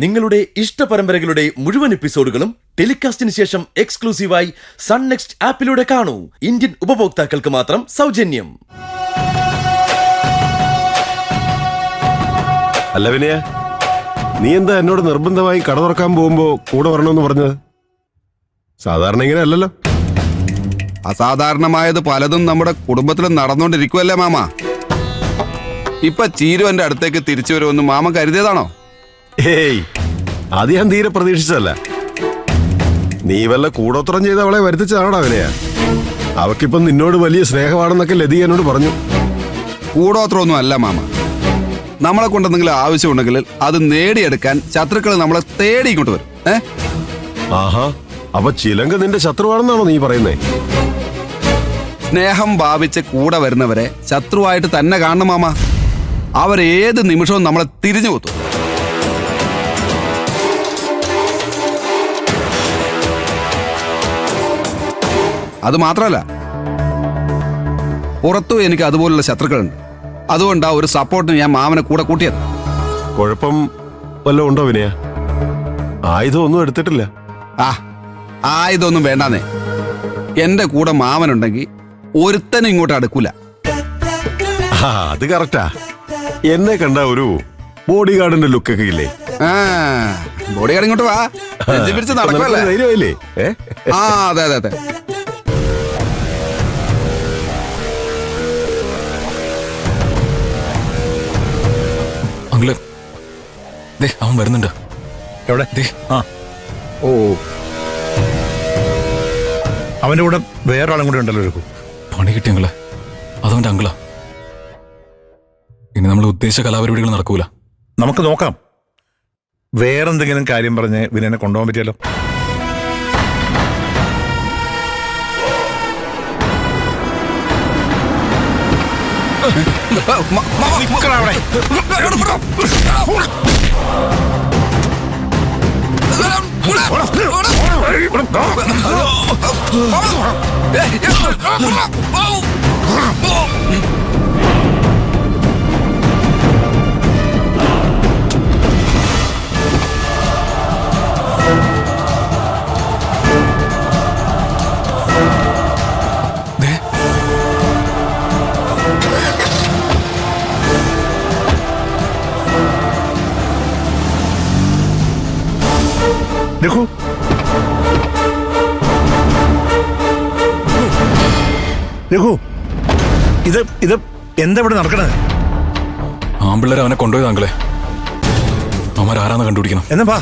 നിങ്ങളുടെ ഇഷ്ട പരമ്പരകളുടെ മുഴുവൻ എപ്പിസോഡുകളും ടെലികാസ്റ്റിന് ശേഷം എക്സ്ക്ലൂസീവായി സൺ നെക്സ്റ്റ് ആപ്പിലൂടെ കാണൂ. ഇന്ത്യൻ ഉപഭോക്താക്കൾക്ക് മാത്രം സൗജന്യം. അല്ല വിനയ, നീ എന്താ എന്നോട് നിർബന്ധമായി കട തുറക്കാൻ പോകുമ്പോ കൂടെ വരണമെന്ന് പറഞ്ഞത്? സാധാരണ ഇങ്ങനെ അല്ലല്ലോ. അസാധാരണമായത് പലതും നമ്മുടെ കുടുംബത്തിൽ നടന്നുകൊണ്ടിരിക്കുവല്ലേ മാമ. ഇപ്പൊ ചീരു എന്റെ അടുത്തേക്ക് തിരിച്ചു വരുമെന്ന് മാമ കരുതിയതാണോ? ഏയ്, അത് ഞാൻ തീരെ പ്രതീക്ഷിച്ചല്ല. നീ വല്ല കൂടോത്രം ചെയ്ത് അവളെ വരുത്തിച്ചതാണോടാ വിനയ? അവക്കിപ്പം നിന്നോട് വലിയ സ്നേഹമാണെന്നൊക്കെ ലതി എന്നോട് പറഞ്ഞു. കൂടോത്രമൊന്നും അല്ല മാമ. നമ്മളെ കൊണ്ടെന്തെങ്കിലും ആവശ്യമുണ്ടെങ്കിൽ അത് നേടിയെടുക്കാൻ ശത്രുക്കൾ നമ്മളെ തേടി ഇങ്ങോട്ട് വരും. ആഹാ, അപ്പൊ ചിലങ്ക നിന്റെ ശത്രുവാണെന്നാണോ നീ പറയുന്നേ? സ്നേഹം ഭാവിച്ച് കൂടെ വരുന്നവരെ ശത്രുവായിട്ട് തന്നെ കാണണം മാമ. അവരേത് നിമിഷവും നമ്മളെ തിരിഞ്ഞു കൊത്തും. അത് മാത്രമല്ല, പുറത്തും എനിക്ക് അതുപോലുള്ള ശത്രുക്കളുണ്ട്. അതുകൊണ്ടാ ഒരു സപ്പോർട്ടിന് ഞാൻ മാമനെ കൂടെ കൂട്ടിയത്. കുഴപ്പം വല്ലതും ഉണ്ടോ വിനയ? ആയുധം ഒന്നും എടുത്തിട്ടില്ല. ഇതൊന്നും വേണ്ടാന്നേ. എന്റെ കൂടെ മാമനുണ്ടെങ്കിൽ ഒരുത്തനും ഇങ്ങോട്ട് അടുക്കൂല. അത് കറക്റ്റാ. എന്നെ കണ്ട ഒരു ബോഡി ഗാർഡിന്റെ ലുക്കൊക്കെ ഇല്ലേ? ബോഡി ഗാർഡ് ഇങ്ങോട്ട് വാ, പിടിച്ച് നടക്കുമല്ലേ? ധൈര്യമായില്ലേ? അതെ അതെ അതെ. അങ്കിള്, അവൻ വരുന്നുണ്ട്. എവിടെ? ഓ, അവന്റെ കൂടെ വേറൊരാളും കൂടെ ഉണ്ടല്ലോ. ഒരു പണി കിട്ടിയ അങ്കിള്, അതവന്റെ അങ്കിളാ. ഇനി നമ്മൾ ഉദ്ദേശിച്ച കലാപരിപാടികൾ നടക്കൂല. നമുക്ക് നോക്കാം. വേറെന്തെങ്കിലും കാര്യം പറഞ്ഞ് വിനയനെ കൊണ്ടുപോകാൻ പറ്റിയല്ലോ. രഘു, രഘു, ഇത് എന്താ ഇവിടെ നടക്കണത്? ആമ്പിള്ളേർ അവനെ കൊണ്ടുപോയത് അങ്കിളെ. അവന്മാരാരാന്ന് കണ്ടുപിടിക്കണം. എന്നാ